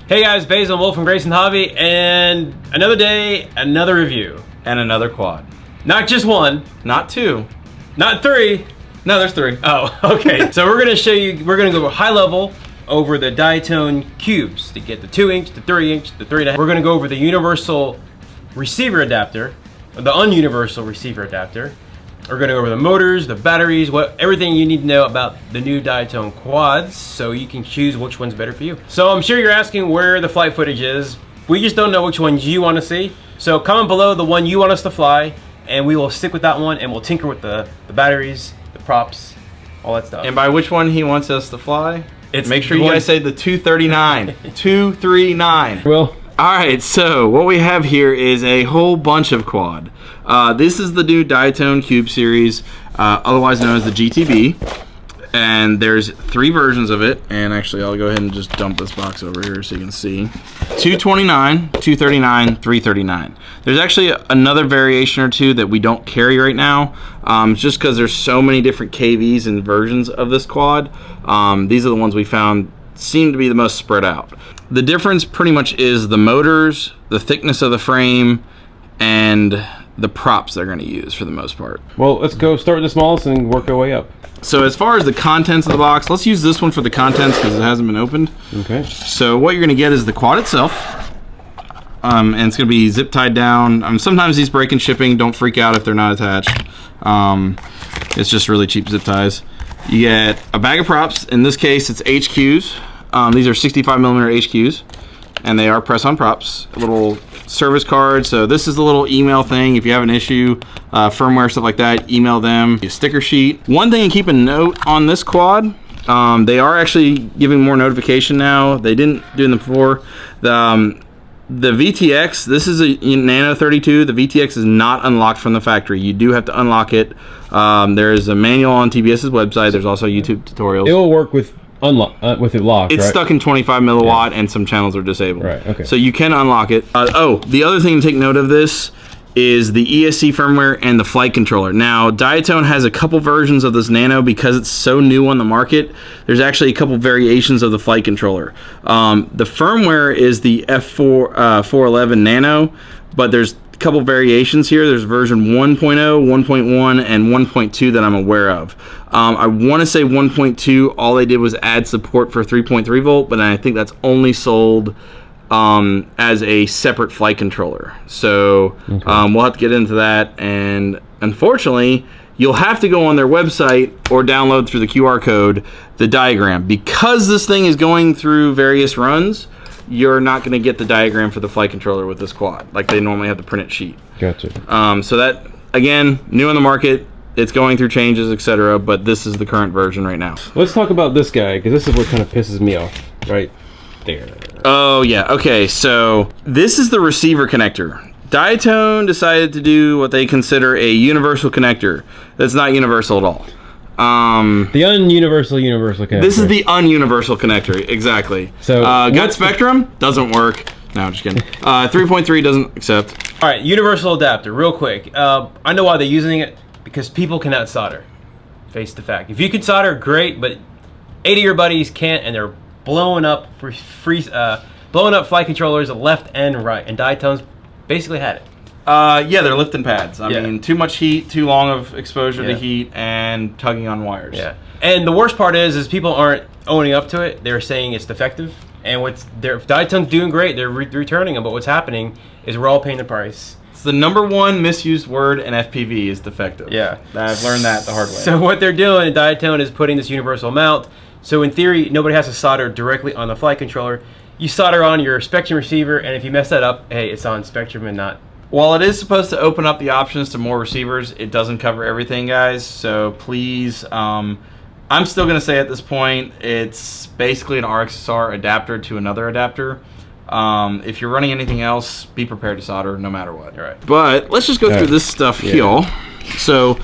Hey guys, Basil and Wolf from GraysonHobby, and another day, another review. And another quad. Not just one. Not two. Not three. No, there's three. Oh, okay. So we're gonna show you, we're gonna go high level over the Diatone cubes to get the 2-inch, the 3-inch, the 3.5. We're gonna go over the universal receiver adapter, the un-universal receiver adapter. We're gonna go over the motors, the batteries, everything you need to know about the new Diatone quads, so you can choose which one's better for you. So I'm sure you're asking where the flight footage is. We just don't know which ones you want to see. So comment below the one you want us to fly, and we will stick with that one, and we'll tinker with the batteries, the props, all that stuff. And by which one he wants us to fly, make sure you one... guys say the 239. 239. Well. Alright, so what we have here is a whole bunch of quad. This is the new Diatone Cube Series, otherwise known as the GTB. And there's 3 versions of it. And actually, I'll go ahead and just dump this box over here so you can see. 229, 239, 339. There's actually another variation or two that we don't carry right now. Just because there's so many different KVs and versions of this quad. These are the ones we found seem to be the most spread out. The difference pretty much is the motors, the thickness of the frame, and the props they're going to use for the most part. Well, let's go start with the smallest and work our way up. So as far as the contents of the box, let's use this one for the contents because it hasn't been opened. Okay. So what you're going to get is the quad itself, and it's going to be zip tied down. Sometimes these break in shipping. Don't freak out if they're not attached. It's just really cheap zip ties. You get a bag of props. In this case, it's HQs. These are 65mm HQs, and they are press-on props. A little service card. So this is the little email thing. If you have an issue, firmware, stuff like that, email them. A sticker sheet. One thing to keep a note on this quad, they are actually giving more notification now. They didn't do them before. The VTX, this is a Nano 32. The VTX is not unlocked from the factory. You do have to unlock it. There's a manual on TBS's website. There's also YouTube tutorials. It will work with it locked, it's right? stuck in 25 milliwatt, and some channels are disabled. Right, okay. So you can unlock it. Oh, the other thing to take note of this is the ESC firmware and the flight controller. Now, Diatone has a couple versions of this Nano because it's so new on the market. There's actually a couple variations of the flight controller. The firmware is the F411 Nano, but there's a couple variations here. There's version 1.0, 1.1, and 1.2 that I'm aware of. I want to say 1.2, all they did was add support for 3.3 volt, but I think that's only sold as a separate flight controller. So we'll have to get into that, and unfortunately you'll have to go on their website or download through the QR code the diagram. Because this thing is going through various runs, you're not going to get the diagram for the flight controller with this quad like they normally have the printed sheet. Gotcha. So that, again, new on the market. It's going through changes, etc., but this is the current version right now. Let's talk about this guy, because this is what kind of pisses me off right there. Oh, yeah. Okay, so this is the receiver connector. Diatone decided to do what they consider a universal connector. That's not universal at all. The un-universal connector. This is the un-universal connector, exactly. So gut spectrum doesn't work. No, I'm just kidding. 3.3 doesn't accept. All right, universal adapter, real quick. I know why they're using it, because people cannot solder. Face the fact. If you can solder, great, but 8 of your buddies can't, and they're blowing up blowing up flight controllers left and right, and Diatone's basically had it. Yeah, they're lifting pads. I mean, too much heat, too long of exposure to heat, and tugging on wires. Yeah, and the worst part is people aren't owning up to it. They're saying it's defective, and Diatone's doing great. They're returning them, but what's happening is we're all paying the price. It's the #1 misused word in FPV is defective. Yeah, I've learned that the hard way. So what they're doing, Diatone is putting this universal mount. So in theory, nobody has to solder directly on the flight controller. You solder on your Spectrum receiver, and if you mess that up, hey, it's on Spectrum and not. While it is supposed to open up the options to more receivers, it doesn't cover everything, guys. So please, I'm still going to say at this point, it's basically an RXSR adapter to another adapter. If you're running anything else, be prepared to solder no matter what. All right. But let's just go through this stuff here. So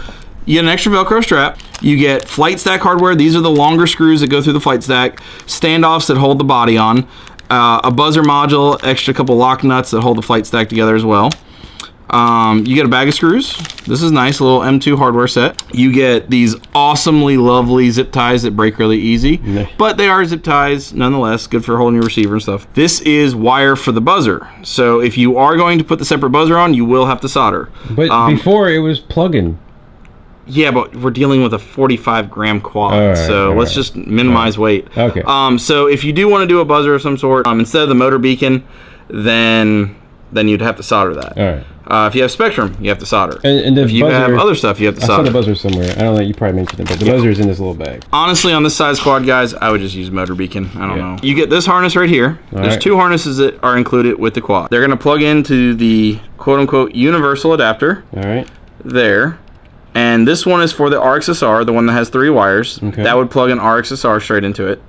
you get an extra Velcro strap. You get flight stack hardware. These are the longer screws that go through the flight stack. Standoffs that hold the body on. A buzzer module, extra couple lock nuts that hold the flight stack together as well. You get a bag of screws. This is nice, a little M2 hardware set. You get these awesomely lovely zip ties that break really easy, but they are zip ties nonetheless, good for holding your receiver and stuff. This is wire for the buzzer. So if you are going to put the separate buzzer on, you will have to solder. But before it was plug-in. Yeah, but we're dealing with a 45-gram quad, so let's just minimize weight. Okay. So if you do want to do a buzzer of some sort, instead of the motor beacon, then you'd have to solder that. All right. If you have Spectrum, you have to solder. And if you have other stuff, you have to solder. I saw the buzzer somewhere. I don't know, you probably mentioned it, but the buzzer is in this little bag. Honestly, on this size quad, guys, I would just use motor beacon. I don't know. You get this harness right here. There's two harnesses that are included with the quad. They're going to plug into the quote-unquote universal adapter. All right. There. And this one is for the RXSR, the one that has 3 wires. Okay. That would plug an RXSR straight into it.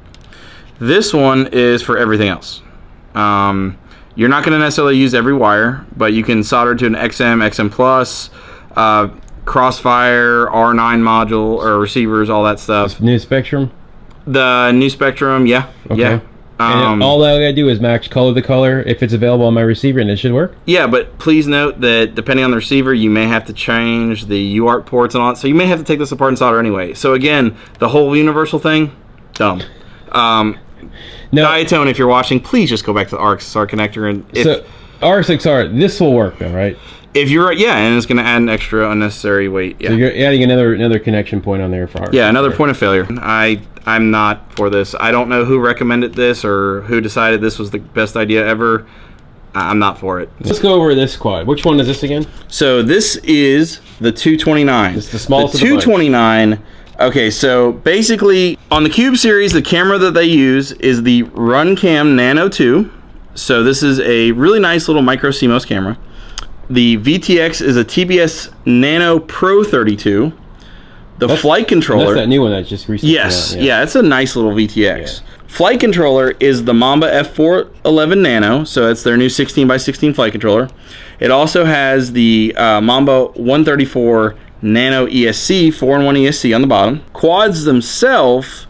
This one is for everything else. You're not going to necessarily use every wire, but you can solder to an XM, XM Plus, Crossfire, R9 module, or receivers, all that stuff. New Spectrum? The new Spectrum, yeah. Okay. Yeah. And all I gotta do is match color to color if it's available on my receiver, and it should work? Yeah, but please note that depending on the receiver, you may have to change the UART ports and all that, so you may have to take this apart and solder anyway. So again, the whole universal thing, dumb. No. Diatone, if you're watching, please just go back to the RXSR connector. And so RX6R, this will work though, right? If you're and it's going to add an extra unnecessary weight. Yeah. So you're adding another connection point on there for RX. Yeah, another point of failure. I'm not for this. I don't know who recommended this or who decided this was the best idea ever. I'm not for it. Let's go over this quad. Which one is this again? So this is the 229. It's the smallest. The 229. Okay, so basically on the Cube Series, the camera that they use is the Runcam Nano 2. So this is a really nice little micro CMOS camera. The VTX is a TBS Nano Pro 32. The flight controller. That's that new one that just recently. Yes, yeah, it's a nice little VTX. Yeah. Flight controller is the Mamba F411 Nano, so it's their new 16x16 flight controller. It also has the Mamba 134 Nano ESC, 4-in-1 ESC on the bottom. Quads themselves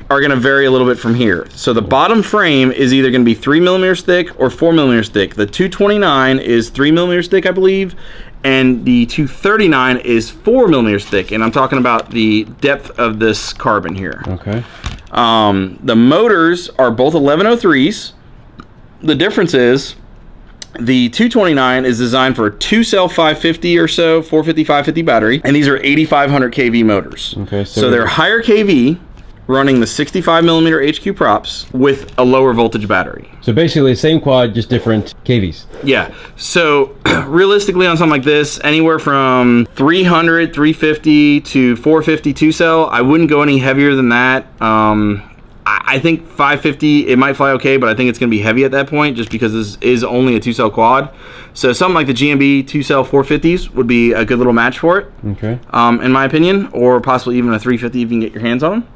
are going to vary a little bit from here. So the bottom frame is either going to be 3mm thick or 4mm thick. The 229 is 3mm thick, I believe, and the 239 is 4mm thick. And I'm talking about the depth of this carbon here. Okay. The motors are both 1103s. The difference is the 229 is designed for a 2-cell 550 or so, 450, 550 battery, and these are 8500 kV motors. Okay, so they're higher kV, running the 65mm HQ props with a lower voltage battery. So basically the same quad, just different KVs. Yeah. So realistically on something like this, anywhere from 300, 350 to 450 2-cell, I wouldn't go any heavier than that. I think 550, it might fly okay, but I think it's going to be heavy at that point just because this is only a 2-cell quad. So something like the GMB 2-cell 450s would be a good little match for it. Okay. In my opinion, or possibly even a 350 if you can get your hands on them.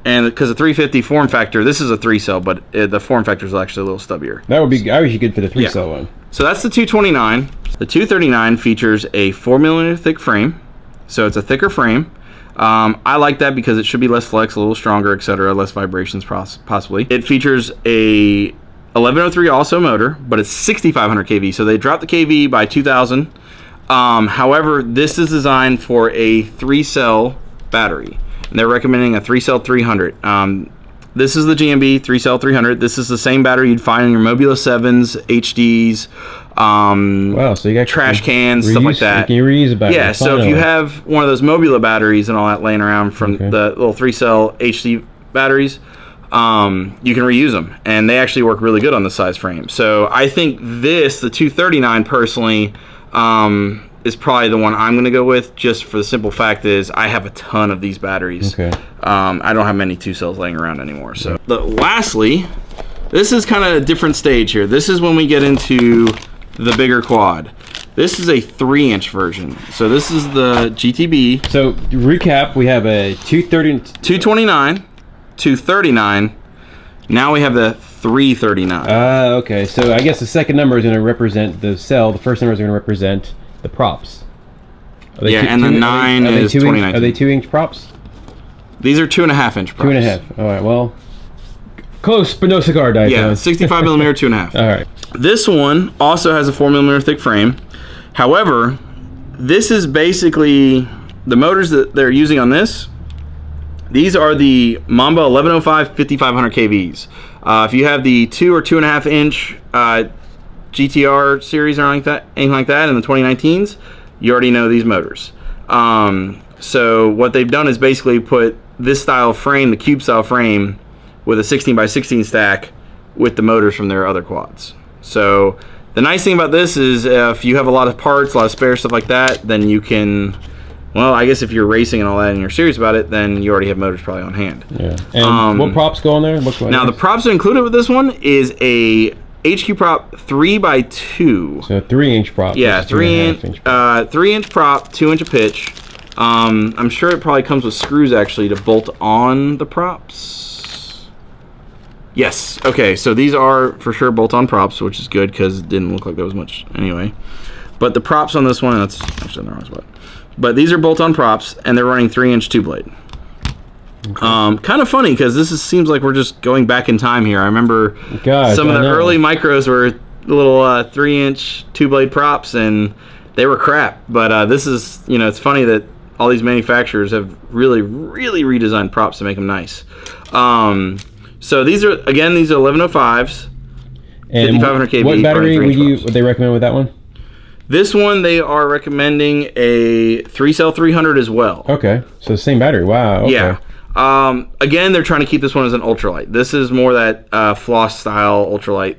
And because the 350 form factor, this is a 3-cell, but the form factor is actually a little stubbier. That would be obviously good for the 3-cell one. So that's the 229. The 239 features a 4mm thick frame, so it's a thicker frame. I like that because it should be less flex, a little stronger, etc., less vibrations possibly. It features a 1103 also motor, but it's 6500 kV, so they dropped the kV by 2000. However, this is designed for a 3-cell battery, and they're recommending a 3-cell 300. This is the GMB 3-cell 300. This is the same battery you'd find in your Mobula 7s, HDs, wow, so you got trash cans, stuff like that. You can reuse a battery. Yeah, so if you have one of those Mobula batteries and all that laying around from the little 3-cell HD batteries, you can reuse them, and they actually work really good on this size frame. So I think this, the 239 personally, is probably the one I'm going to go with, just for the simple fact is I have a ton of these batteries. Okay. I don't have many 2-cells laying around anymore. So lastly, this is kind of a different stage here. This is when we get into the bigger quad. This is a 3-inch version. So this is the GTB. So to recap, we have a 229, 239. Now we have the 339. Okay. So I guess the second number is going to represent the cell. The first number is going to represent the props. And the 9 is 2019. Are they 2-inch props? These are 2.5-inch props. 2.5. All right. Well, close, but no cigar, Diatone. Yeah, 65mm 2.5. All right. This one also has a 4mm thick frame. However, this is basically the motors that they're using on this. These are the Mamba 1105 5500 kVs. If you have the 2 or 2.5 inch GTR series or anything like that in the 2019s, you already know these motors. So what they've done is basically put this style frame, the cube style frame, with a 16 by 16 stack with the motors from their other quads. So the nice thing about this is if you have a lot of parts, a lot of spare stuff like that, then you can, well, I guess if you're racing and all that and you're serious about it, then you already have motors probably on hand. Yeah. And what props go on there? Now the props included with this one is a HQ prop 3x2. So a 3-inch prop. Yeah, 3-inch prop, 2-inch of pitch. I'm sure it probably comes with screws actually to bolt on the props. Yes. Okay, so these are for sure bolt-on props, which is good because it didn't look like there was much anyway. But the props on this one, that's actually in the wrong spot. But these are bolt-on props, and they're running 3-inch 2-blade. Okay. Kind of funny because seems like we're just going back in time here. I remember some of the early micros were little 3-inch 2-blade props, and they were crap. But this is, you know, it's funny that all these manufacturers have really redesigned props to make them nice. So these are 1105s, and 5500 kV. What battery would they recommend with that one? This one they are recommending a 3-cell 300 as well. Okay, so the same battery. Wow. Okay. Yeah. Again, they're trying to keep this one as an ultralight. This is more that floss style ultralight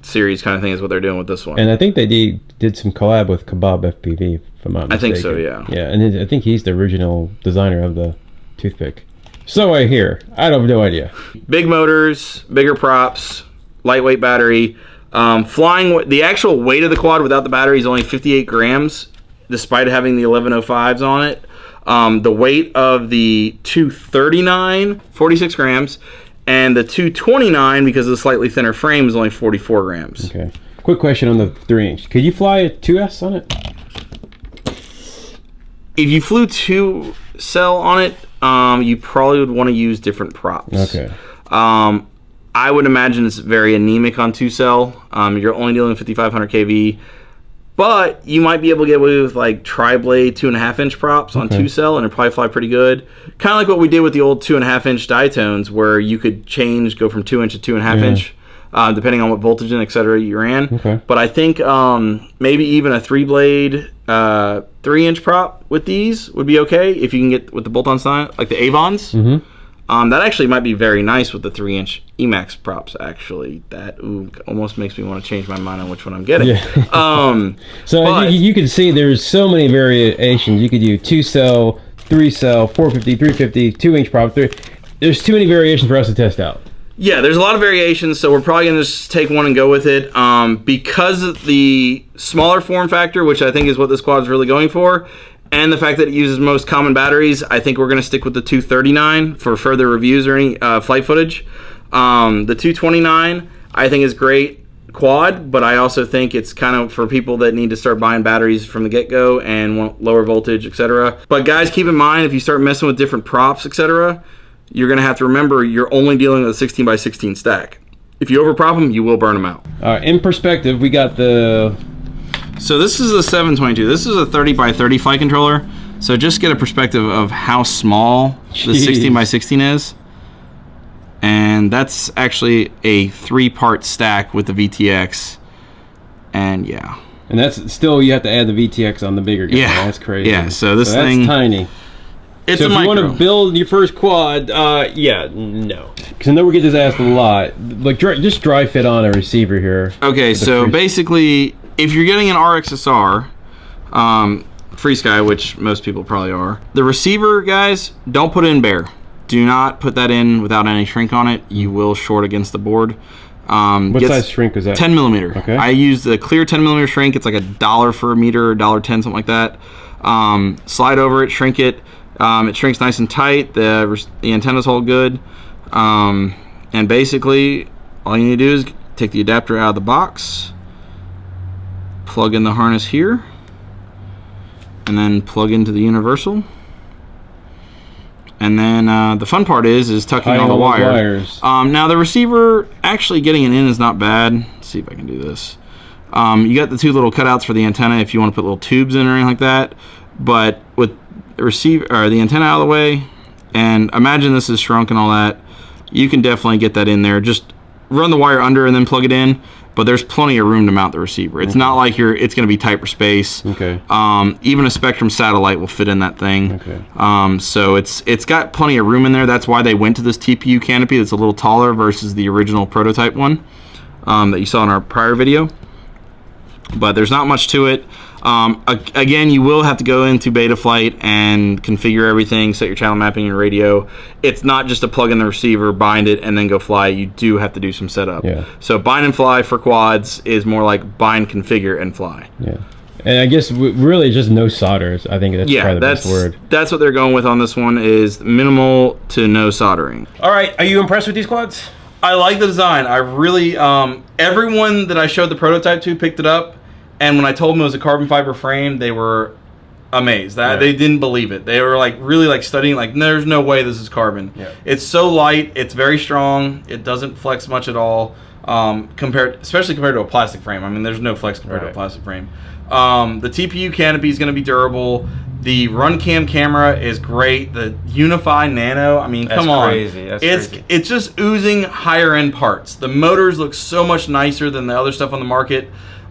series kind of thing is what they're doing with this one. And I think they did some collab with Kebab FPV, if I'm not mistaken. I think so, yeah. Yeah, and I think he's the original designer of the toothpick. So I hear. I have no idea. Big motors, bigger props, lightweight battery. Flying, the actual weight of the quad without the battery is only 58 grams, despite having the 1105s on it. The weight of the 239, 46 grams, and the 229, because of the slightly thinner frame, is only 44 grams. Okay. Quick question on the 3-inch. Could you fly a 2S on it? If you flew 2-cell on it, you probably would want to use different props. Okay. I would imagine it's very anemic on 2-cell. You're only dealing with 5500 kV, but you might be able to get away with like tri-blade 2.5-inch props on 2-cell, and it'd probably fly pretty good. Kind of like what we did with the old 2.5-inch Diatones, where you could go from 2-inch to 2.5-inch, depending on what voltage and etc. you ran. Okay. But I think maybe even a 3-blade 3-inch prop with these would be okay if you can get with the bolt-on style, like the Avons. That actually might be very nice with the 3-inch Emax props, actually. That almost makes me want to change my mind on which one I'm getting. Yeah. So you can see there's so many variations. You could do 2-cell, 3-cell, 450, 350, 2-inch prop. There's too many variations for us to test out. Yeah, there's a lot of variations, so we're probably going to just take one and go with it. Because of the smaller form factor, which I think is what this quad is really going for, and the fact that it uses most common batteries, I think we're going to stick with the 239 for further reviews or any flight footage. The 229, I think, is great quad, but I also think it's kind of for people that need to start buying batteries from the get-go and want lower voltage, etc. But guys, keep in mind, if you start messing with different props, etc., you're going to have to remember you're only dealing with a 16 by 16 stack. If you overprop them, you will burn them out. In perspective, we got the... So this is a 722. This is a 30 by 30 flight controller. So just get a perspective of how small the 16 by 16 is. And that's actually a 3-part stack with the VTX. And yeah. And that's still, you have to add the VTX on the bigger guy. Yeah. That's crazy. Yeah, so this thing... That's tiny. It's so if you want to build your first quad, yeah, no. Because I know we get this asked a lot. Like, just dry fit on a receiver here. Okay, so basically, if you're getting an RXSR, Free Sky, which most people probably are, the receiver, guys, don't put it in bare. Do not put that in without any shrink on it. You will short against the board. What size shrink is that? 10 millimeter. Okay. I use the clear 10 millimeter shrink. It's like $1 for a meter, $1.10, something like that. Slide over it, shrink it. It shrinks nice and tight. The antennas hold good. And basically, all you need to do is take the adapter out of the box, plug in the harness here, and then plug into the universal. And then the fun part is tucking all the wires. Now the receiver, actually getting it in is not bad. Let's see if I can do this. You got the two little cutouts for the antenna if you want to put little tubes in or anything like that. But with the receiver or the antenna out of the way, and imagine this is shrunk and all that, you can definitely get that in there. Just run the wire under and then plug it in. But there's plenty of room to mount the receiver. It's not like it's going to be tight for space. Okay. Even a Spectrum satellite will fit in that thing. Okay. So it's got plenty of room in there. That's why they went to this TPU canopy that's a little taller versus the original prototype one that you saw in our prior video. But there's not much to it. Again, you will have to go into Betaflight and configure everything, set your channel mapping and radio. It's not just a plug in the receiver, bind it, and then go fly. You do have to do some setup. Yeah. So bind and fly for quads is more like bind, configure, and fly. Yeah. And I guess really just no solders. I think that's probably the best word. That's what they're going with on this one, is minimal to no soldering. All right, are you impressed with these quads? I like the design. I really, everyone that I showed the prototype to picked it up, and when I told them it was a carbon fiber frame, they were amazed. They didn't believe it. They were like really like studying, like there's no way this is carbon. Yeah. It's so light, it's very strong, it doesn't flex much at all, especially compared to a plastic frame. I mean, there's no flex compared to a plastic frame. The TPU canopy is going to be durable. The RunCam camera is great. The Unify Nano, I mean, come on. It's just oozing higher end parts. The motors look so much nicer than the other stuff on the market.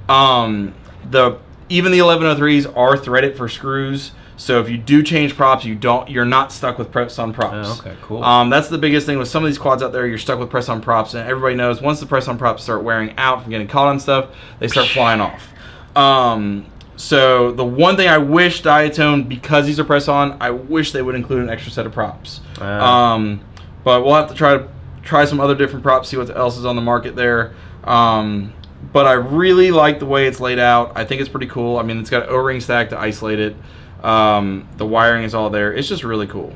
Even the 1103s are threaded for screws, so if you do change props, you're not stuck with press-on props. Oh, okay, cool. That's the biggest thing with some of these quads out there. You're stuck with press-on props, and everybody knows once the press-on props start wearing out from getting caught on stuff, they start flying off. So the one thing I wish Diatone, because these are press-on, I wish they would include an extra set of props. But we'll have to try some other different props, see what else is on the market there. But I really like the way it's laid out. I think it's pretty cool. I mean, it's got an O-ring stack to isolate it. The wiring is all there. It's just really cool.